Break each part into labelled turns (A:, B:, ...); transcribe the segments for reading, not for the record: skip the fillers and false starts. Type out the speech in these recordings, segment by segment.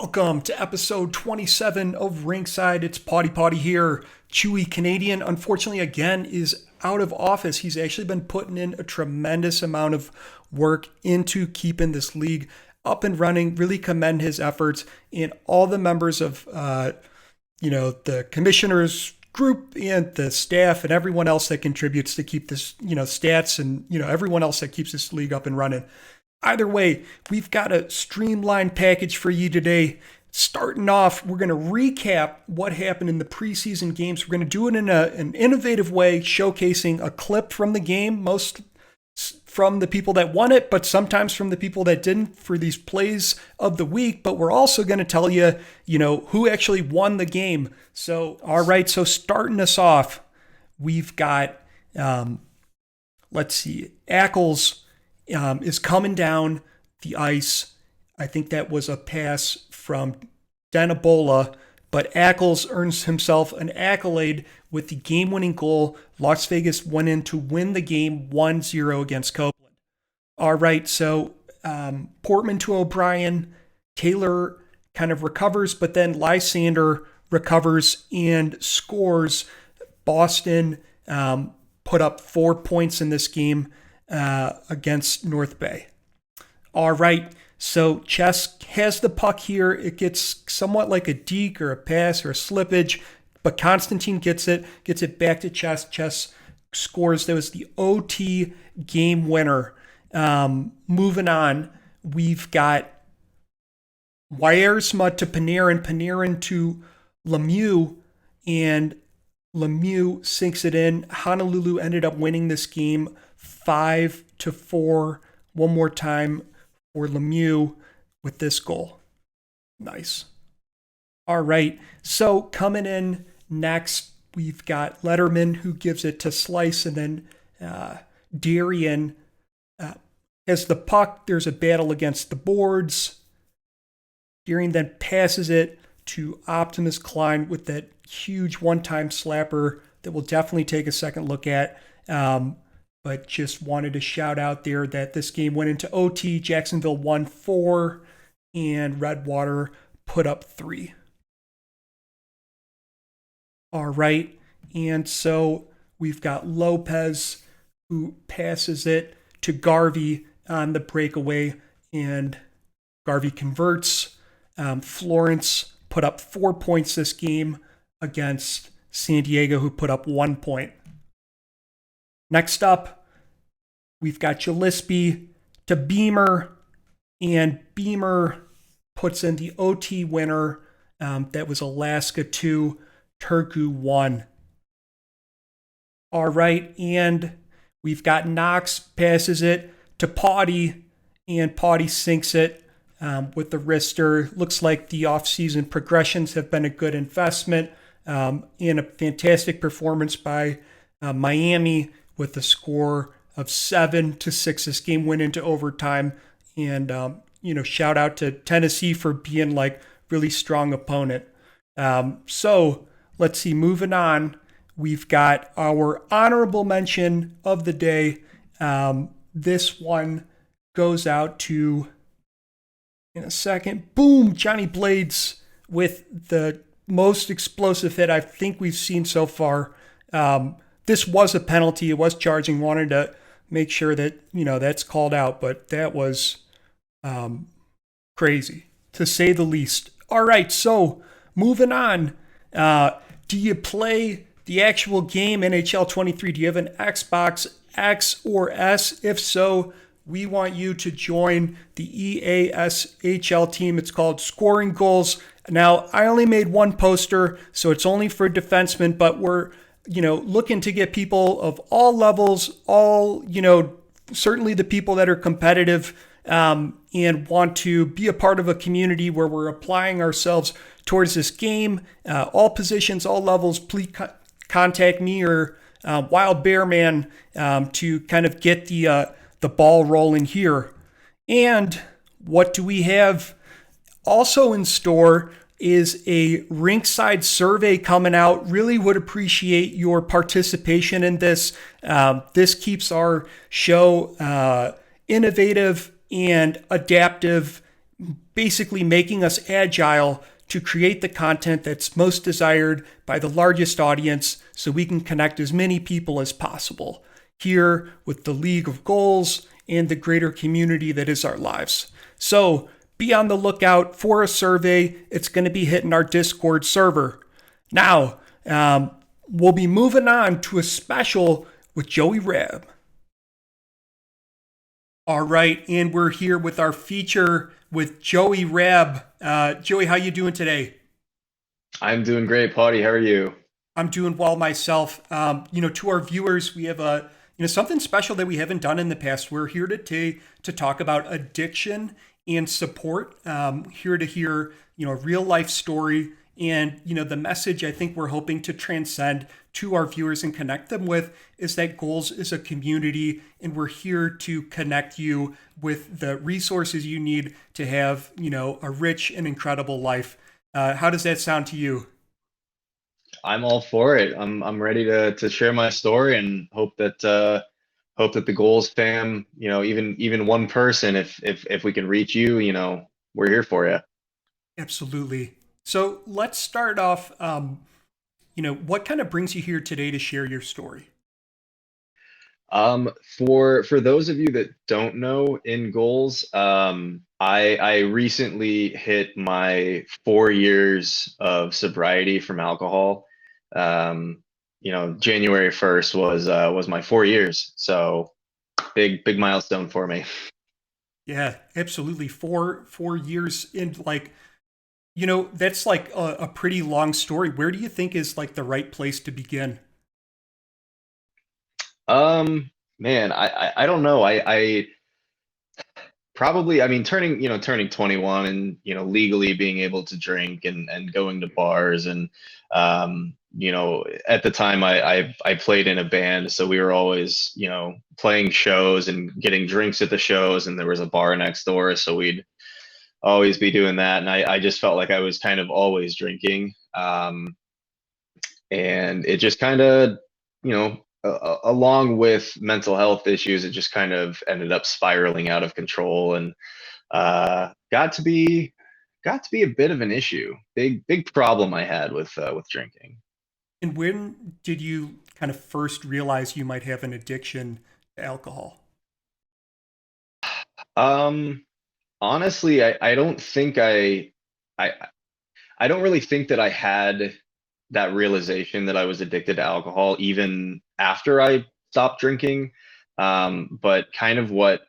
A: Welcome to episode 27 of Rinkside. It's Potty here. Chewy Canadian, unfortunately, again, is out of office. He's actually been putting in a tremendous amount of work into keeping this league up and running. Really commend his efforts, and all the members of, the commissioners group and the staff and everyone else that contributes to keep this, stats and, everyone else that keeps this league up and running. Either way, we've got a streamlined package for you today. Starting off, we're going to recap what happened in the preseason games. We're going to do it in an innovative way, showcasing a clip from the game, most from the people that won it, but sometimes from the people that didn't for these plays of the week. But we're also going to tell you, who actually won the game. So, all right, so starting us off, we've got, GOHLS is coming down the ice. I think that was a pass from Denabola, but GOHLS earns himself an accolade with the game-winning goal. Las Vegas went in to win the game 1-0 against Copeland. All right, so Portman to O'Brien. Taylor kind of recovers, but then Lysander recovers and scores. Boston put up 4 points in this game against North Bay. All right, so Chess has the puck here. It gets somewhat like a deke or a pass or a slippage, but Constantine gets it back to Chess. Chess scores. That was the OT game winner. Moving on, we've got Wiersma to Panarin to Lemieux, and Lemieux sinks it in. Honolulu ended up winning this game 5-4. One more time for Lemieux with this goal. Nice. All right. So coming in next, we've got Letterman, who gives it to Slice, and then Darien has the puck. There's a battle against the boards. Darien then passes it to Optimus Klein with that huge one-time slapper that we'll definitely take a second look at. But just wanted to shout out there that this game went into OT. Jacksonville won 4, and Redwater put up 3. All right, and so we've got Lopez, who passes it to Garvey on the breakaway, and Garvey converts. Florence put up 4 points this game against San Diego, who put up 1 point. Next up, we've got Gillespie to Beamer, and Beamer puts in the OT winner. That was Alaska 2, Turku 1. All right, and we've got Knox passes it to Potty, and Potty sinks it with the wrister. Looks like the offseason progressions have been a good investment, and a fantastic performance by Miami, with a score of 7-6. This game went into overtime, and shout out to Tennessee for being like really strong opponent. So let's see, moving on, we've got our honorable mention of the day. This one goes out to, in a second, boom, Johnny Blades with the most explosive hit I think we've seen so far. This was a penalty. It was charging. Wanted to make sure that, that's called out, but that was crazy, to say the least. All right, so moving on. Do you play the actual game, NHL 23? Do you have an Xbox X or S? If so, we want you to join the EASHL team. It's called Scoring Goals. Now, I only made one poster, so it's only for defensemen, but we're looking to get people of all levels, certainly the people that are competitive and want to be a part of a community where we're applying ourselves towards this game. All positions, all levels, please contact me or Wild Bear Man to kind of get the ball rolling here. And what do we have also in store is a Rinkside Survey coming out. Really would appreciate your participation in this. This keeps our show innovative and adaptive basically making us agile to create the content that's most desired by the largest audience so we can connect as many people as possible here with the League of Goals and the greater community that is our lives. So be on the lookout for a survey. It's going to be hitting our Discord server. Now, we'll be moving on to a special with Joey Raab. All right, and we're here with our feature with Joey Raab. Joey, how you doing today?
B: I'm doing great, Potty. How are you?
A: I'm doing well myself. To our viewers, we have a something special that we haven't done in the past. We're here today to talk about addiction and support. Here to hear a real life story and the message I think we're hoping to transcend to our viewers and connect them with is that Goals is a community, and we're here to connect you with the resources you need to have a rich and incredible life. How does that sound to you?
B: I'm all for it. I'm ready to share my story and hope that the Goals fam, even one person, if we can reach you, we're here for you.
A: Absolutely. So let's start off. What kind of brings you here today to share your story?
B: Um, for those of you that don't know, in Goals, I recently hit my 4 years of sobriety from alcohol. January 1st was my 4 years, so big milestone for me.
A: Yeah, absolutely. Four years in, like, that's like a pretty long story. Where do you think is like the right place to begin?
B: Um, Man, I don't know. I probably, I mean, turning 21 and, legally being able to drink and going to bars and, at the time I played in a band, so we were always, playing shows and getting drinks at the shows, and there was a bar next door, so we'd always be doing that. And I just felt like I was kind of always drinking. And it just kind of, along with mental health issues, it just kind of ended up spiraling out of control and got to be a bit of an issue. Big problem I had with drinking.
A: And when did you kind of first realize you might have an addiction to alcohol?
B: Um, Honestly, I don't think I I don't really think that I had that realization that I was addicted to alcohol even after I stopped drinking. But kind of what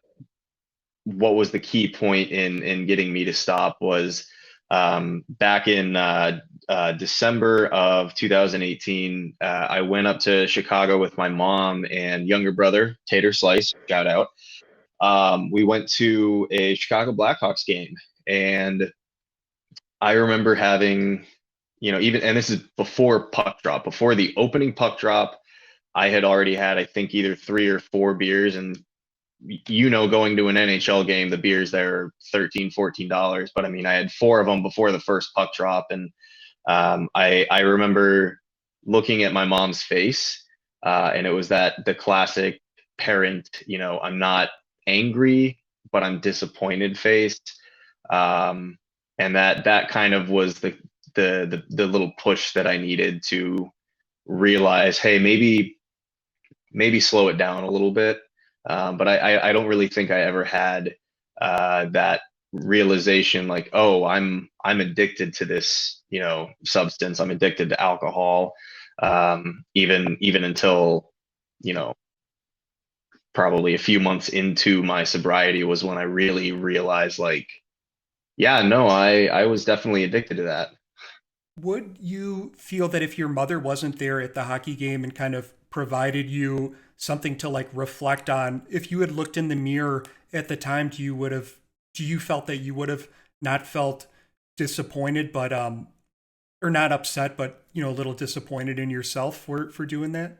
B: was the key point in getting me to stop was back in December of 2018. I went up to Chicago with my mom and younger brother, Tater Slice, shout out. We went to a Chicago Blackhawks game, and I remember having, even, and this is before puck drop, before the opening puck drop, I had already had, I think, either 3 or 4 beers. And going to an NHL game, the beers there are $13, $14. But I mean, I had four of them before the first puck drop. And I remember looking at my mom's face, and it was the classic parent, I'm not angry, but I'm disappointed face. Um, and that kind of was the little push that I needed to realize, hey, maybe slow it down a little bit. But I don't really think I ever had that realization, like, oh, I'm addicted to this, substance. I'm addicted to alcohol. Even until, you know, probably a few months into my sobriety was when I really realized, like, yeah, no, I was definitely addicted to that.
A: Would you feel that if your mother wasn't there at the hockey game and kind of provided you something to like reflect on, if you had looked in the mirror at the time, do you felt that you would have not felt disappointed, but or not upset, but a little disappointed in yourself for doing that?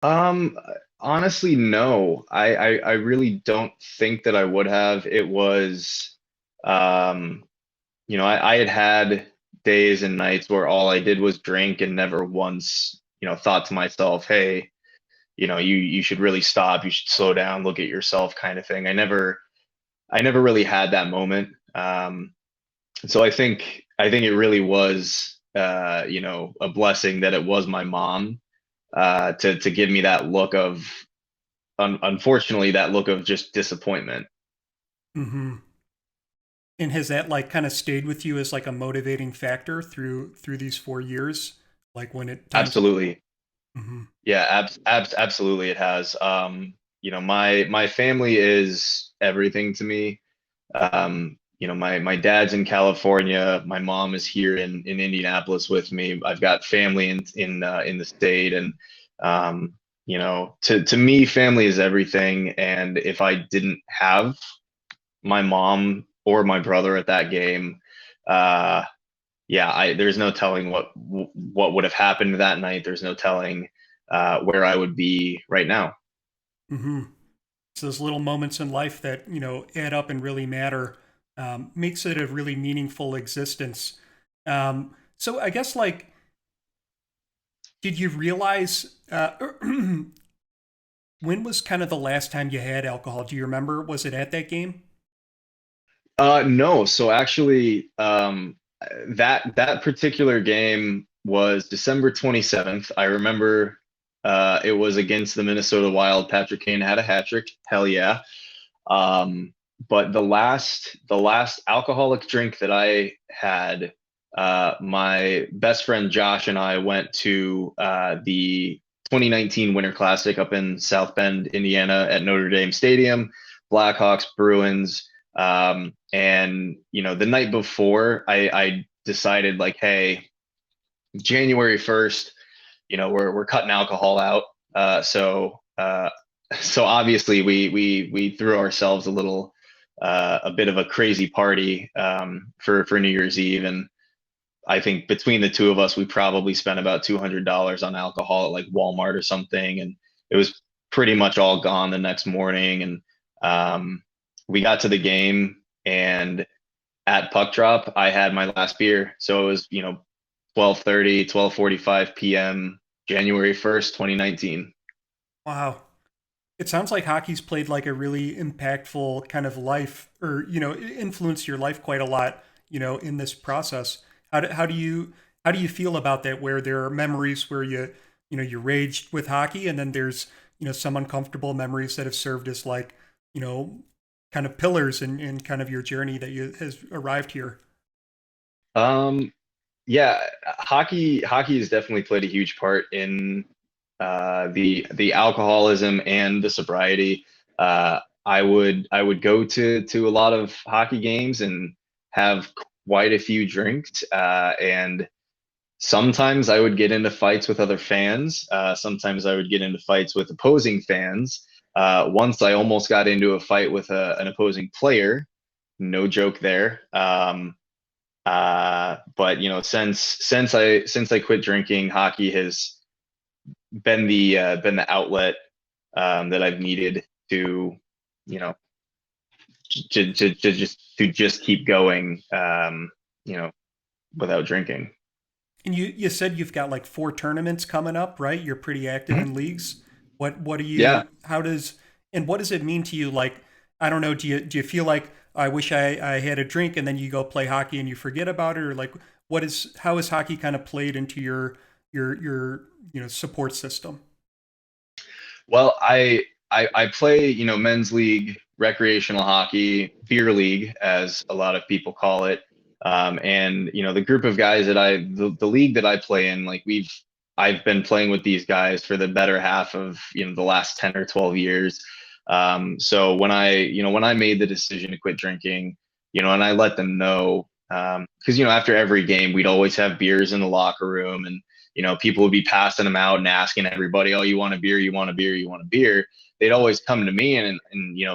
B: Um, Honestly, no. I really don't think that I would have. It was, um, I had had days and nights where all I did was drink and never once, thought to myself, hey, you should really stop. You should slow down, look at yourself, kind of thing. I never really had that moment. So I think it really was, a blessing that it was my mom, to give me that look of, unfortunately, that look of just disappointment.
A: Mm-hmm. And has that like kind of stayed with you as like a motivating factor through these 4 years? Like when it time to.
B: Absolutely.
A: Mm-hmm.
B: Yeah, absolutely it has. My family is everything to me. My dad's in California. My mom is here in Indianapolis with me. I've got family in the state, and to me, family is everything. And if I didn't have my mom or my brother at that game, uh, yeah, there's no telling what would have happened that night. There's no telling where I would be right now.
A: Mm-hmm. It's those little moments in life that add up and really matter. Makes it a really meaningful existence. So I guess like, did you realize when was kind of the last time you had alcohol? Do you remember? Was it at that game?
B: No, so actually, that particular game was December 27th. I remember it was against the Minnesota Wild. Patrick Kane had a hat trick. Hell yeah. Um, but the last alcoholic drink that I had, my best friend Josh and I went to the 2019 Winter Classic up in South Bend, Indiana at Notre Dame Stadium, Blackhawks, Bruins. And the night before, I decided like, hey, January 1st, we're cutting alcohol out. So obviously we threw ourselves a bit of a crazy party, for New Year's Eve, and I think between the two of us, we probably spent about $200 on alcohol at like Walmart or something, and it was pretty much all gone the next morning. And we got to the game, and at puck drop, I had my last beer, so it was 12:30, 12:45 p.m. January 1st, 2019.
A: Wow. It sounds like hockey's played like a really impactful kind of life, or influenced your life quite a lot, in this process. How do you feel about that? Where there are memories where you raged with hockey, and then there's some uncomfortable memories that have served as like you know kind of pillars in kind of your journey that you has arrived here.
B: Um, yeah, hockey has definitely played a huge part in the alcoholism and the sobriety. I would go to a lot of hockey games and have quite a few drinks, and sometimes I would get into fights with other fans. Sometimes I would get into fights with opposing fans. Once I almost got into a fight with an opposing player. No joke there. But since I quit drinking, hockey has been the outlet, that I've needed to, you know to just keep going, you know without drinking.
A: And you said you've got like 4 tournaments coming up, right? You're pretty active
B: Mhm.
A: in leagues. What do
B: Yeah.
A: you? How does and what does it mean to you? Like, I don't know. Do you feel like I wish I had a drink and then you go play hockey and you forget about it, or like how is hockey kind of played into your support system?
B: Well, I play, men's league, recreational hockey, beer league, as a lot of people call it. And the group of guys the league that I play in, like I've been playing with these guys for the better half of, the last 10 or 12 years. So when I made the decision to quit drinking, and I let them know, because, after every game, we'd always have beers in the locker room, and people would be passing them out and asking everybody, "Oh, you want a beer? You want a beer? You want a beer?" They'd always come to me, and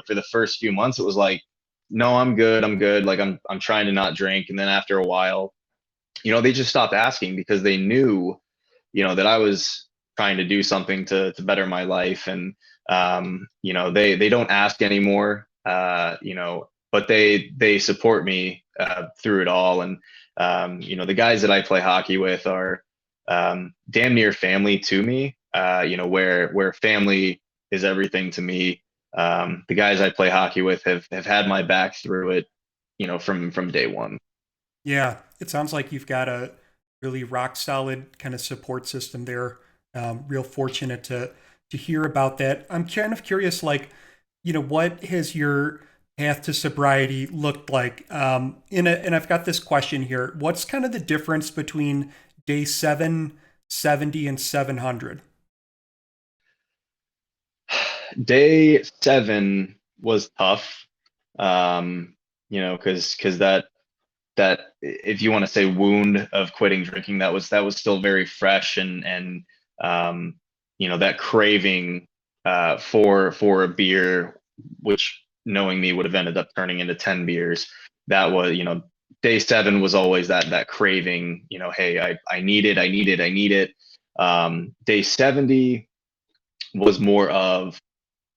B: for the first few months, it was like, "No, I'm good. I'm good. Like I'm trying to not drink." And then after a while, they just stopped asking because they knew, that I was trying to do something to better my life. And they don't ask anymore. But they support me through it all. And the guys that I play hockey with are, damn near family to me. Where family is everything to me. The guys I play hockey with have had my back through it. from day one.
A: Yeah, it sounds like you've got a really rock solid kind of support system there. Real fortunate to hear about that. I'm kind of curious, like, what has your path to sobriety looked like? And I've got this question here. What's kind of the difference between day 770 and 700?
B: Day 7 was tough, because that if you want to say wound of quitting drinking, that was still very fresh, and um, that craving for a beer, which knowing me would have ended up turning into 10 beers. That was, day 7 was always that craving, hey, I need it, I need it, I need it. Day 70 was more of,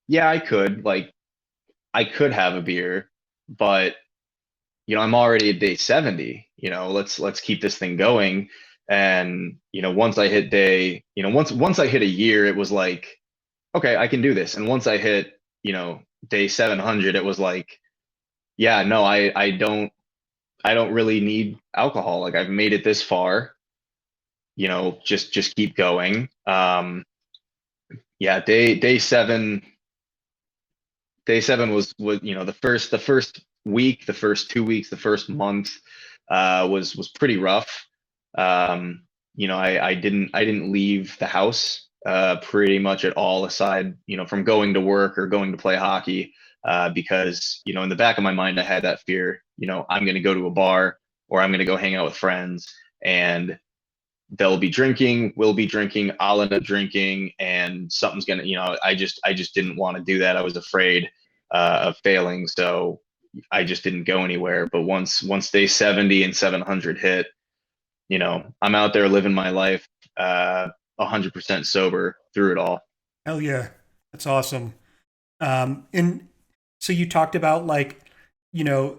B: yeah, I could have a beer, but I'm already at day 70. Let's keep this thing going. And once I hit once I hit a year, it was like, okay, I can do this. And once I hit, day 700, it was like, yeah, no, I don't really need alcohol. Like, I've made it this far, just keep going. Yeah, day 7 was the first week, the first 2 weeks, the first month was pretty rough. I didn't leave the house pretty much at all, aside from going to work or going to play hockey, because in the back of my mind I had that fear, I'm going to go to a bar, or I'm going to go hang out with friends, and they'll be drinking, we'll be drinking, I'll end up drinking, and something's gonna, I just didn't want to do that. I was afraid of failing, so I just didn't go anywhere. But once day 70 and 700 hit, I'm out there living my life, 100% sober through it all.
A: Hell yeah, that's awesome. And so you talked about like, you know,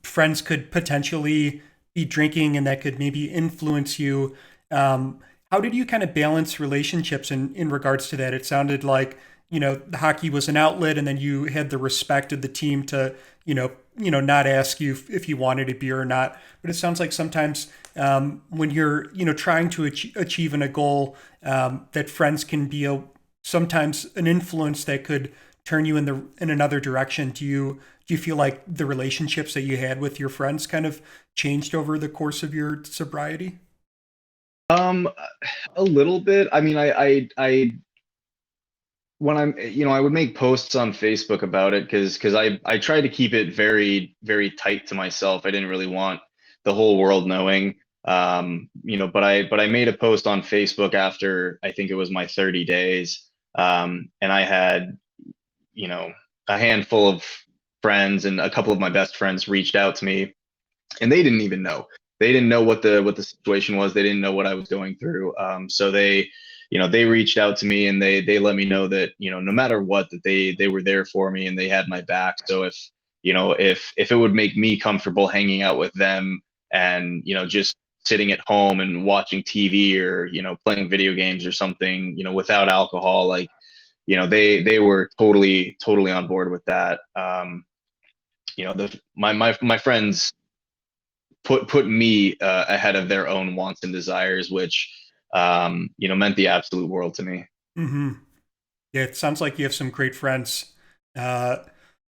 A: friends could potentially be drinking and that could maybe influence you. How did you kind of balance relationships in regards to that? It sounded like, the hockey was an outlet and then you had the respect of the team to, not ask you if you wanted a beer or not. But it sounds like sometimes when you're, trying to achieve a goal, that friends can be sometimes an influence that could turn you in another direction. Do you feel like the relationships that you had with your friends kind of changed over the course of your sobriety?
B: Um, a little bit. I mean, I when I would make posts on Facebook about it, because I tried to keep it very, very tight to myself. I didn't really want the whole world knowing. But I made a post on Facebook after, I think it was my 30 days. And I had, you know, a handful of friends, and a couple of my best friends reached out to me, and they didn't even know. They didn't know what the situation was. They didn't know what I was going through. So they reached out to me, and they let me know that, no matter what, that they were there for me and they had my back. So if it would make me comfortable hanging out with them, and just sitting at home and watching TV, or playing video games or something, without alcohol, like, they were totally on board with that. My friends put me ahead of their own wants and desires, which meant the absolute world to me.
A: Hmm. Yeah, it sounds like you have some great friends. Uh,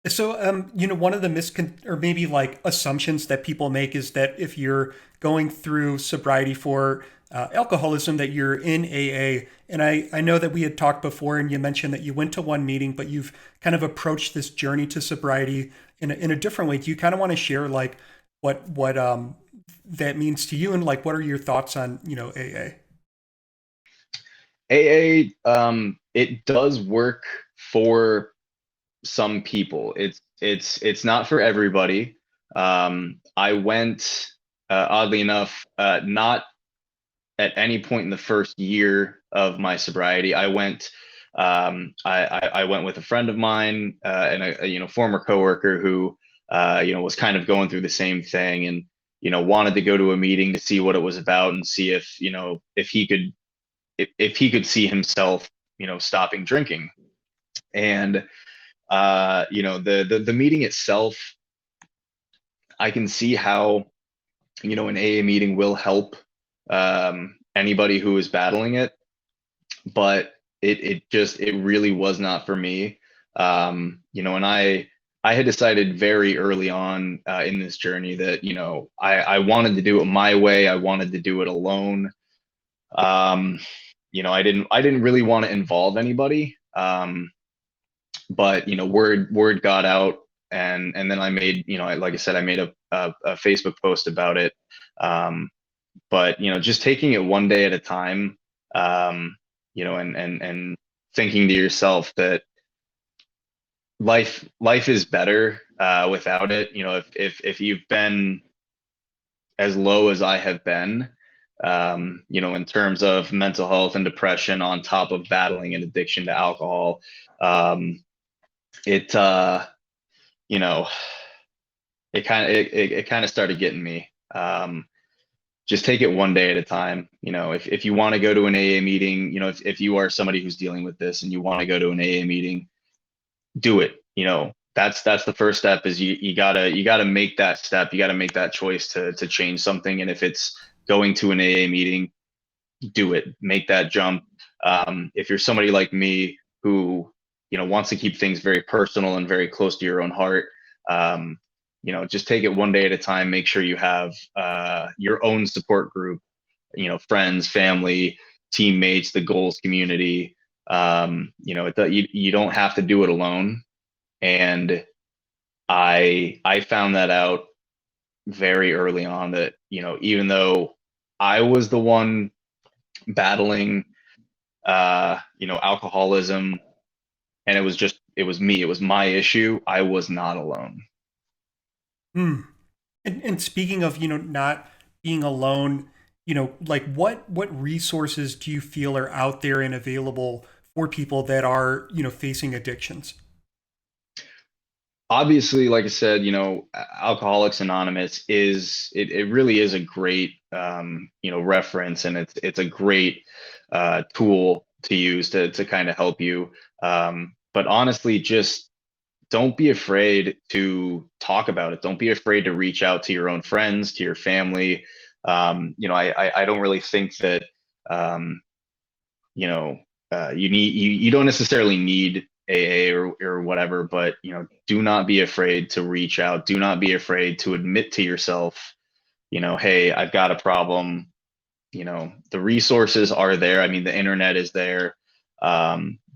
A: one of the or maybe like assumptions that people make is that if you're going through sobriety for alcoholism, that you're in AA. And I know that we had talked before, and you mentioned that you went to one meeting, but you've kind of approached this journey to sobriety in a different way. Do you kind of want to share like what that means to you, and like what are your thoughts on AA?
B: AA, it does work for some people. It's not for everybody. I went, oddly enough, not at any point in the first year of my sobriety. I went with a friend of mine, and a former coworker who was kind of going through the same thing, and wanted to go to a meeting to see what it was about, and see if he could see himself stopping drinking. And the meeting itself, I can see how, an AA meeting will help anybody who is battling it, but it really was not for me. And I had decided very early on in this journey that, I wanted to do it my way. I wanted to do it alone. Um, I didn't really want to involve anybody. But word got out, and then I made, like I said, I made a Facebook post about it. Um, but just taking it one day at a time, and thinking to yourself that life is better without it. If you've been as low as I have been, in terms of mental health and depression on top of battling an addiction to alcohol, um, it you know it kind of started getting me. Just take it one day at a time. If you want to go to an AA meeting, if you are somebody who's dealing with this and you want to go to an AA meeting, do it. That's the first step. Is you gotta make that step. You gotta make that choice to change something. And if it's going to an AA meeting, do it. Make that jump. If you're somebody like me who wants to keep things very personal and very close to your own heart, just take it one day at a time. Make sure you have your own support group, friends, family, teammates, the goals community. You don't have to do it alone. And I found that out very early on, that even though I was the one battling alcoholism, and it was me, it was my issue, I was not alone.
A: Hmm. And speaking of, not being alone, like what resources do you feel are out there and available for people that are, facing addictions?
B: Obviously, like I said, Alcoholics Anonymous it really is a great reference, and it's a great tool to use to kind of help you. But honestly, just don't be afraid to talk about it. Don't be afraid to reach out to your own friends, to your family. I don't really think that um, you know you don't necessarily need AA or whatever, but do not be afraid to reach out. Do not be afraid to admit to yourself, hey, I've got a problem. The resources are there. I mean, the internet is there.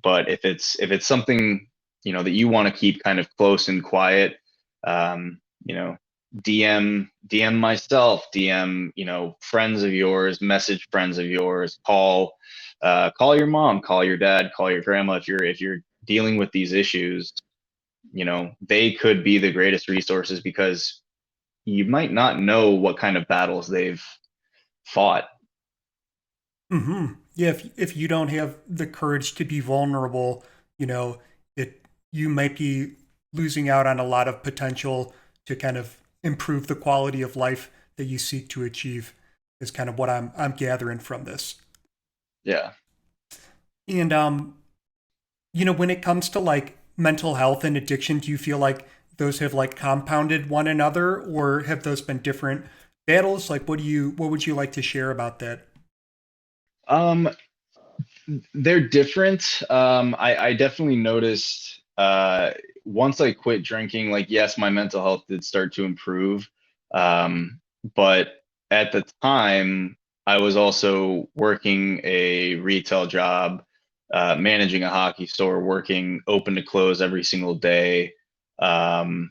B: But if it's something that you want to keep kind of close and quiet, um, you know, DM myself, DM friends of yours, message friends of yours, call your mom, call your dad, call your grandma. If you're dealing with these issues, they could be the greatest resources, because you might not know what kind of battles they've fought.
A: Yeah, if you don't have the courage to be vulnerable, it you might be losing out on a lot of potential to kind of improve the quality of life that you seek to achieve. Is kind of what I'm gathering from this.
B: Yeah.
A: And when it comes to like mental health and addiction, do you feel like those have like compounded one another, or have those been different battles? Like, what would you like to share about that?
B: Um, they're different. I definitely noticed once I quit drinking, like, yes, my mental health did start to improve. But at the time, I was also working a retail job, managing a hockey store, working open to close every single day. Um,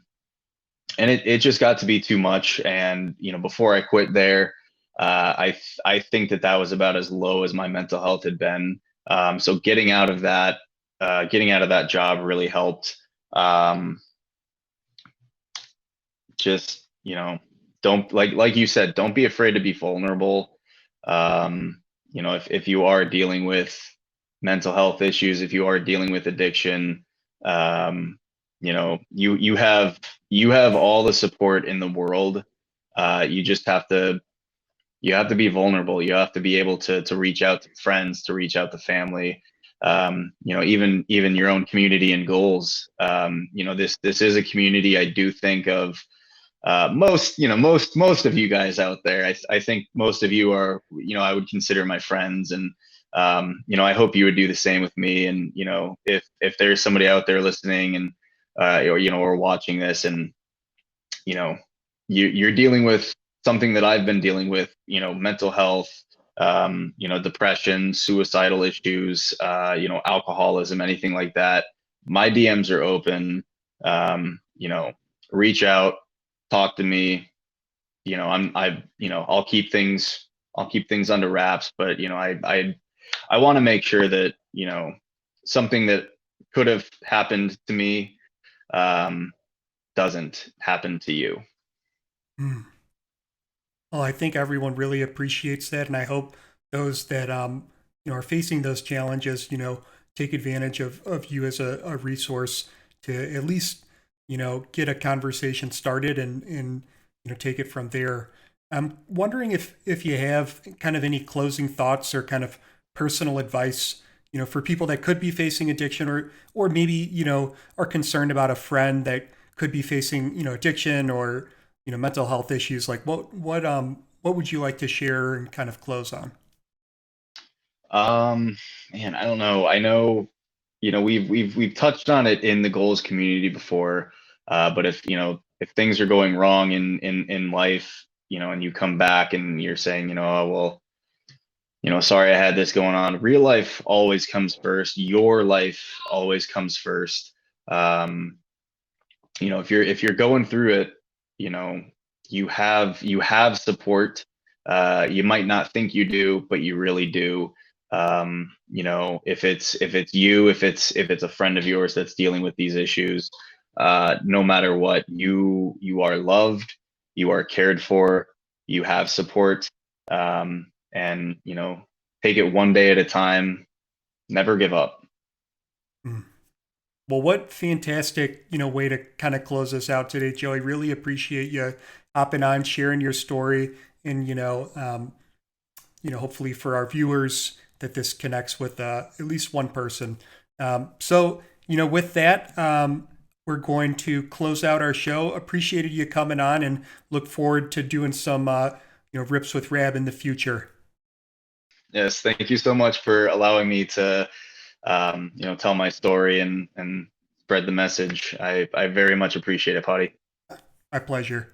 B: and it just got to be too much. And before I quit there, I think that was about as low as my mental health had been. So getting out of that job really helped. um, just don't, like you said, don't be afraid to be vulnerable. If you are dealing with mental health issues, if you are dealing with addiction, um, you have all the support in the world. You just have to be vulnerable. You have to be able to reach out to friends, to reach out to family, even your own community and goals. This is a community I do think of most of you guys out there, I think most of you are, I would consider my friends, and I hope you would do the same with me. And if there's somebody out there listening and or watching this, and you know you're dealing with something that I've been dealing with, mental health, depression, suicidal issues, alcoholism, anything like that, my DMs are open. Reach out, talk to me. I'll keep things under wraps, but I want to make sure that, something that could have happened to me um, doesn't happen to you.
A: Mm. Well, I think everyone really appreciates that, and I hope those that are facing those challenges, take advantage of you as a resource to at least get a conversation started and take it from there. I'm wondering if you have kind of any closing thoughts or kind of personal advice, for people that could be facing addiction, or maybe are concerned about a friend that could be facing addiction or mental health issues. Like what would you like to share and kind of close on?
B: Um, Man, I don't know. I know, we've touched on it in the goals community before. But if things are going wrong in life, and you come back and you're saying, oh, well, sorry I had this going on. Real life always comes first. Your life always comes first. Um, if you're going through it, you know, you have support. You might not think you do, but you really do. If it's you, if it's a friend of yours that's dealing with these issues, no matter what, you are loved, you are cared for, you have support. And take it one day at a time. Never give up.
A: Mm. Well, what fantastic, way to kind of close us out today, Joey. Really appreciate you hopping on, sharing your story, and hopefully for our viewers that this connects with at least one person. So, with that, we're going to close out our show. Appreciated you coming on, and look forward to doing some, rips with Raab in the future.
B: Yes, thank you so much for allowing me to tell my story and spread the message. I very much appreciate it, Potty.
A: My pleasure.